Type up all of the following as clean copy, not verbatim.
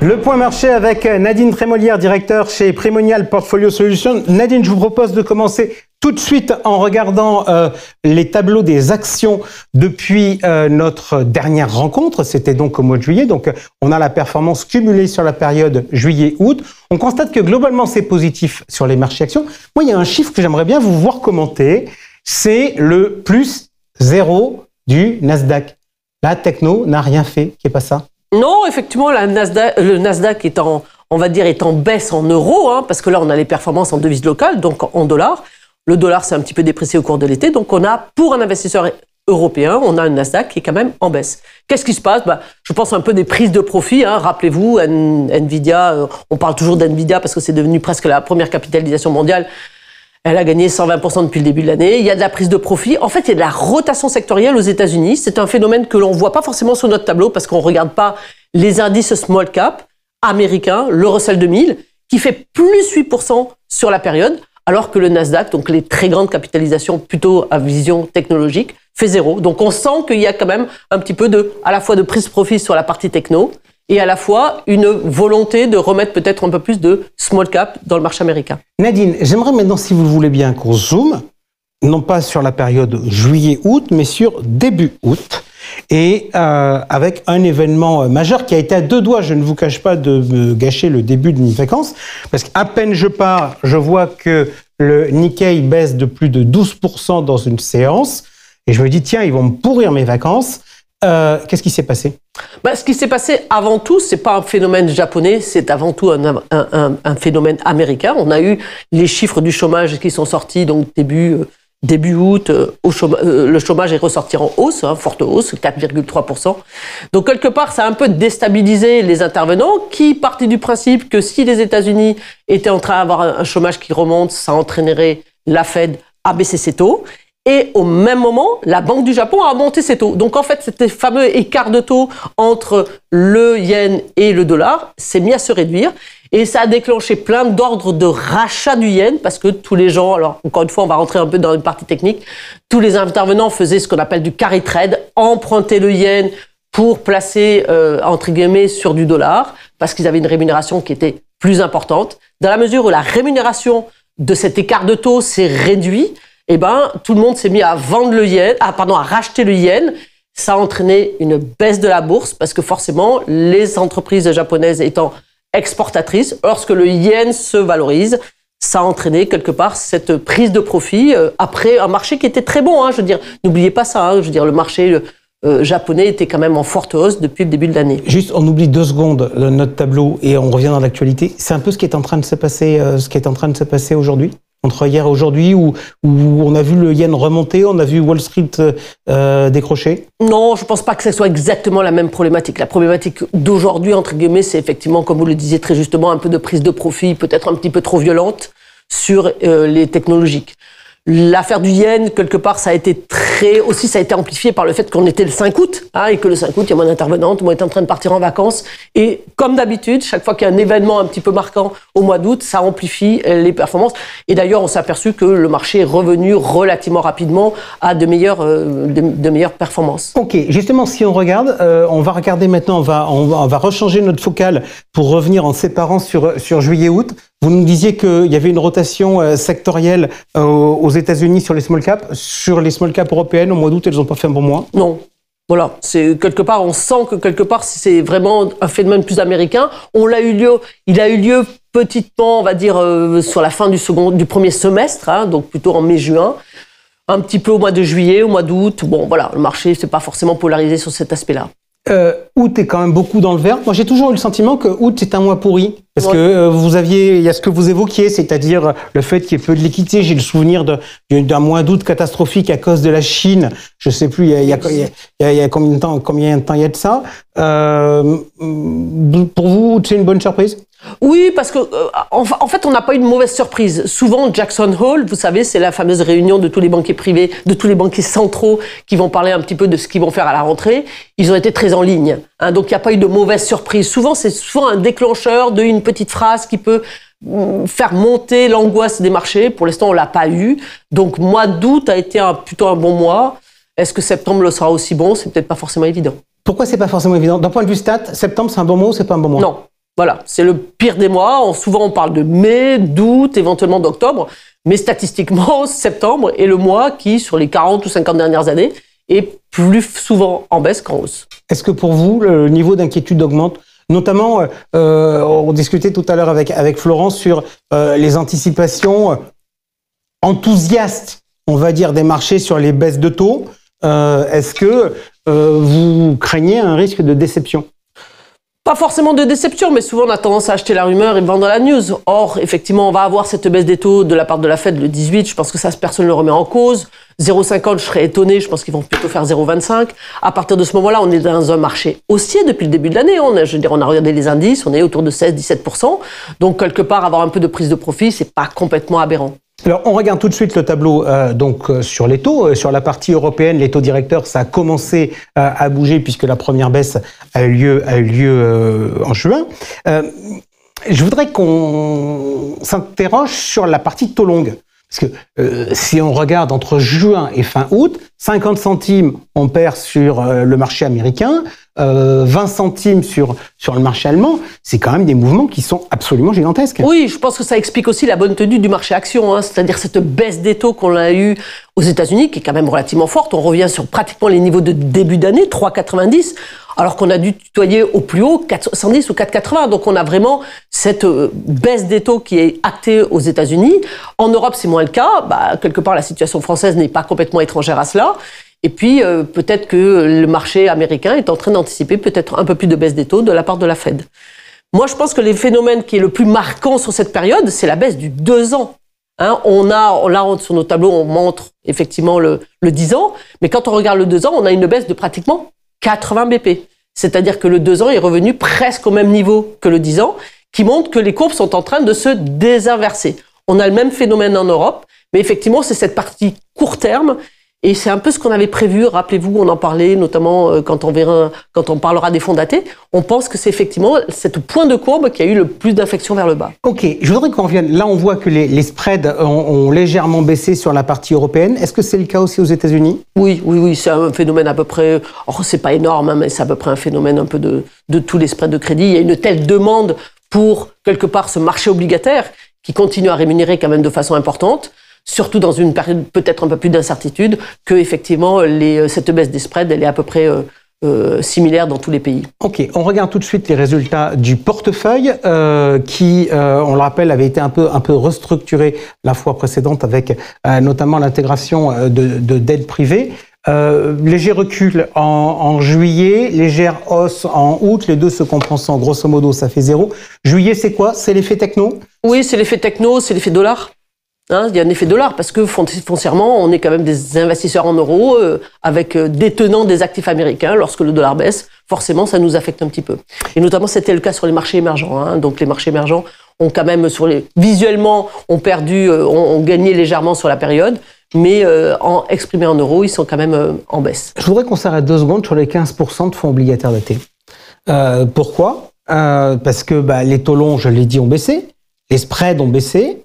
Le point marché avec Nadine Trémolière, directeur chez Primonial Portfolio Solutions. Nadine, je vous propose de commencer tout de suite en regardant les tableaux des actions depuis notre dernière rencontre. C'était donc au mois de juillet. Donc, on a la performance cumulée sur la période juillet-août. On constate que globalement, c'est positif sur les marchés actions. Moi, il y a un chiffre que j'aimerais bien vous voir commenter. C'est le plus 0 du Nasdaq. La techno n'a rien fait. Qu'est pas ça? Non, effectivement, le Nasdaq est en, on va dire, est en baisse en euros, hein, parce que là, on a les performances en devise locale, donc en dollars. Le dollar s'est un petit peu déprécié au cours de l'été, donc on a, pour un investisseur européen, on a un Nasdaq qui est quand même en baisse. Qu'est-ce qui se passe? Je pense un peu des prises de profit. Hein. Rappelez-vous, Nvidia, on parle toujours d'Nvidia parce que c'est devenu presque la première capitalisation mondiale. Elle a gagné 120% depuis le début de l'année. Il y a de la prise de profit. En fait, il y a de la rotation sectorielle aux États-Unis. C'est un phénomène que l'on voit pas forcément sur notre tableau parce qu'on regarde pas les indices small cap américains, le Russell 2000, qui fait plus 8% sur la période, alors que le Nasdaq, donc les très grandes capitalisations plutôt à vision technologique, fait 0. Donc on sent qu'il y a quand même un petit peu à la fois de prise de profit sur la partie techno et à la fois une volonté de remettre peut-être un peu plus de small cap dans le marché américain. Nadine, j'aimerais maintenant, si vous le voulez bien, qu'on zoome, non pas sur la période juillet-août, mais sur début août, et avec un événement majeur qui a été à deux doigts, je ne vous cache pas, de me gâcher le début de mes vacances, parce qu'à peine je pars, je vois que le Nikkei baisse de plus de 12% dans une séance, et je me dis, tiens, ils vont me pourrir mes vacances. Qu'est-ce qui s'est passé? Ce qui s'est passé avant tout, c'est pas un phénomène japonais, c'est avant tout un phénomène américain. On a eu les chiffres du chômage qui sont sortis donc début août. Le chômage est ressorti en hausse, forte hausse, 4,3%. Donc quelque part, ça a un peu déstabilisé les intervenants qui partaient du principe que si les États-Unis étaient en train d'avoir un chômage qui remonte, ça entraînerait la Fed à baisser ses taux. Et au même moment, la Banque du Japon a monté ses taux. Donc en fait, cet fameux écart de taux entre le yen et le dollar s'est mis à se réduire. Et ça a déclenché plein d'ordres de rachat du yen parce que tous les gens, alors encore une fois, on va rentrer un peu dans une partie technique, tous les intervenants faisaient ce qu'on appelle du carry trade, emprunter le yen pour placer, entre guillemets, sur du dollar parce qu'ils avaient une rémunération qui était plus importante. Dans la mesure où la rémunération de cet écart de taux s'est réduite, tout le monde s'est mis à vendre le yen, à racheter le yen. Ça a entraîné une baisse de la bourse parce que forcément, les entreprises japonaises étant exportatrices, lorsque le yen se valorise, ça a entraîné quelque part cette prise de profit après un marché qui était très bon. Je veux dire, n'oubliez pas ça. Je veux dire, le marché japonais était quand même en forte hausse depuis le début de l'année. Juste, on oublie 2 secondes notre tableau et on revient dans l'actualité. C'est un peu ce qui est en train de se passer, aujourd'hui. Entre hier et aujourd'hui, où on a vu le yen remonter, on a vu Wall Street décrocher? Non, je ne pense pas que ce soit exactement la même problématique. La problématique d'aujourd'hui, entre guillemets, c'est effectivement, comme vous le disiez très justement, un peu de prise de profit, peut-être un petit peu trop violente sur les technologiques. L'affaire du yen, quelque part, ça a été amplifié par le fait qu'on était le 5 août, et que le 5 août, il y a moins d'intervenantes, moi, est en train de partir en vacances. Et comme d'habitude, chaque fois qu'il y a un événement un petit peu marquant au mois d'août, ça amplifie les performances. Et d'ailleurs, on s'est aperçu que le marché est revenu relativement rapidement à de meilleures performances. Ok, justement, si on regarde, on va regarder maintenant, on va rechanger notre focale pour revenir en séparant sur juillet-août. Vous nous disiez qu'il y avait une rotation sectorielle aux États-Unis sur les small caps. Sur les small caps européennes, au mois d'août, elles n'ont pas fait un bon mois? Non. Voilà, c'est quelque part, on sent que quelque part, c'est vraiment un phénomène plus américain. Il a eu lieu petitement, on va dire, sur la fin du premier semestre, donc plutôt en mai-juin. Un petit peu au mois de juillet, au mois d'août. Bon, voilà, le marché, c'est pas forcément polarisé sur cet aspect-là. Août est quand même beaucoup dans le vert. Moi, j'ai toujours eu le sentiment que août est un mois pourri. Parce que il y a ce que vous évoquiez, c'est-à-dire le fait qu'il y ait peu de liquidités. J'ai le souvenir d'un mois d'août catastrophique à cause de la Chine. Je sais plus, il y a combien de temps il y a de ça. Pour vous, août, c'est une bonne surprise? Oui, parce que en fait, on n'a pas eu de mauvaise surprise. Souvent, Jackson Hole, vous savez, c'est la fameuse réunion de tous les banquiers privés, de tous les banquiers centraux qui vont parler un petit peu de ce qu'ils vont faire à la rentrée. Ils ont été très en ligne. Donc, il n'y a pas eu de mauvaise surprise. Souvent, c'est souvent un déclencheur d'une petite phrase qui peut faire monter l'angoisse des marchés. Pour l'instant, on l'a pas eu. Donc, mois d'août a été plutôt un bon mois. Est-ce que septembre le sera aussi bon? C'est peut-être pas forcément évident. Pourquoi c'est pas forcément évident? D'un point de vue stat, septembre, c'est un bon mois ou c'est pas un bon mois? Non. Voilà, c'est le pire des mois. Souvent, on parle de mai, d'août, éventuellement d'octobre. Mais statistiquement, septembre est le mois qui, sur les 40 ou 50 dernières années, est plus souvent en baisse qu'en hausse. Est-ce que pour vous, le niveau d'inquiétude augmente ? Notamment, on discutait tout à l'heure avec Florence sur les anticipations enthousiastes, on va dire, des marchés sur les baisses de taux. Est-ce que vous craignez un risque de déception ? Pas forcément de déception, mais souvent on a tendance à acheter la rumeur et vendre la news. Or, effectivement, on va avoir cette baisse des taux de la part de la Fed le 18. Je pense que ça, personne ne le remet en cause. 0,50, je serais étonné. Je pense qu'ils vont plutôt faire 0,25. À partir de ce moment-là, on est dans un marché haussier depuis le début de l'année. On a regardé les indices, on est autour de 16-17%. Donc, quelque part, avoir un peu de prise de profit, c'est pas complètement aberrant. Alors, on regarde tout de suite le tableau sur les taux. Sur la partie européenne, les taux directeurs, ça a commencé à bouger puisque la première baisse a eu lieu en juin. Je voudrais qu'on s'interroge sur la partie taux longue. Parce que si on regarde entre juin et fin août, 50 centimes on perd sur le marché américain, 20 centimes sur le marché allemand, c'est quand même des mouvements qui sont absolument gigantesques. Oui, je pense que ça explique aussi la bonne tenue du marché action, c'est-à-dire cette baisse des taux qu'on a eue aux États-Unis, qui est quand même relativement forte. On revient sur pratiquement les niveaux de début d'année, 3,90, alors qu'on a dû tutoyer au plus haut 4,70 ou 4,80. Donc on a vraiment cette baisse des taux qui est actée aux États-Unis. En Europe, c'est moins le cas. Quelque part, la situation française n'est pas complètement étrangère à cela. Et puis, peut-être que le marché américain est en train d'anticiper peut-être un peu plus de baisse des taux de la part de la Fed. Moi, je pense que les phénomènes qui est le plus marquant sur cette période, c'est la baisse du 2 ans. Là, sur nos tableaux, on montre effectivement le 10 ans. Mais quand on regarde le 2 ans, on a une baisse de pratiquement 80 BP. C'est-à-dire que le 2 ans est revenu presque au même niveau que le 10 ans, qui montre que les courbes sont en train de se désinverser. On a le même phénomène en Europe, mais effectivement, c'est cette partie court terme. Et c'est un peu ce qu'on avait prévu. Rappelez-vous, on en parlait notamment quand on parlera des fonds datés. On pense que c'est effectivement cette point de courbe qui a eu le plus d'inflexion vers le bas. Ok, je voudrais qu'on revienne. Là, on voit que les spreads ont légèrement baissé sur la partie européenne. Est-ce que c'est le cas aussi aux États-Unis ? Oui, c'est un phénomène à peu près. C'est pas énorme, mais c'est à peu près un phénomène un peu de tous les spreads de crédit. Il y a une telle demande pour quelque part ce marché obligataire qui continue à rémunérer quand même de façon importante, surtout dans une période peut-être un peu plus d'incertitude, que effectivement cette baisse des spreads, elle est à peu près similaire dans tous les pays. Ok, on regarde tout de suite les résultats du portefeuille qui, on le rappelle, avait été un peu restructuré la fois précédente avec notamment l'intégration de dettes privées. Léger recul en juillet, légère hausse en août, les deux se compensant, grosso modo, ça fait 0. Juillet, c'est quoi ? C'est l'effet techno ? Oui, c'est l'effet techno, c'est l'effet dollar. Il y a un effet dollar parce que foncièrement, on est quand même des investisseurs en euros avec détenant des actifs américains. Lorsque le dollar baisse, forcément, ça nous affecte un petit peu. Et notamment, c'était le cas sur les marchés émergents. Donc, les marchés émergents ont quand même, visuellement, ont gagné légèrement sur la période, mais exprimés en euros, ils sont quand même en baisse. Je voudrais qu'on s'arrête 2 secondes sur les 15% de fonds obligataires datés. Pourquoi ? Parce que les taux longs, je l'ai dit, ont baissé, les spreads ont baissé.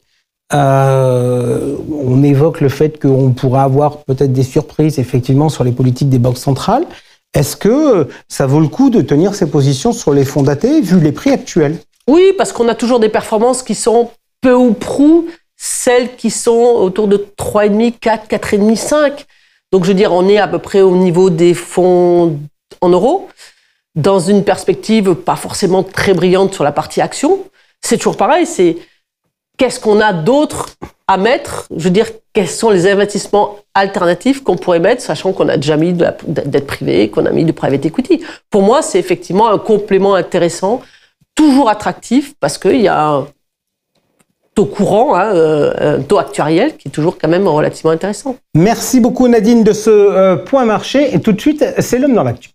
On évoque le fait qu'on pourrait avoir peut-être des surprises effectivement sur les politiques des banques centrales. Est-ce que ça vaut le coup de tenir ses positions sur les fonds datés vu les prix actuels ? Oui, parce qu'on a toujours des performances qui sont peu ou prou celles qui sont autour de 3,5, 4, 4,5, 5. Donc je veux dire, on est à peu près au niveau des fonds en euros, dans une perspective pas forcément très brillante sur la partie action. C'est toujours pareil, c'est qu'est-ce qu'on a d'autre à mettre ? Je veux dire, quels sont les investissements alternatifs qu'on pourrait mettre, sachant qu'on a déjà mis de la dette privée, qu'on a mis du private equity. Pour moi, c'est effectivement un complément intéressant, toujours attractif, parce qu'il y a un taux courant, un taux actuariel qui est toujours quand même relativement intéressant. Merci beaucoup Nadine de ce point marché. Et tout de suite, c'est l'homme dans l'actu.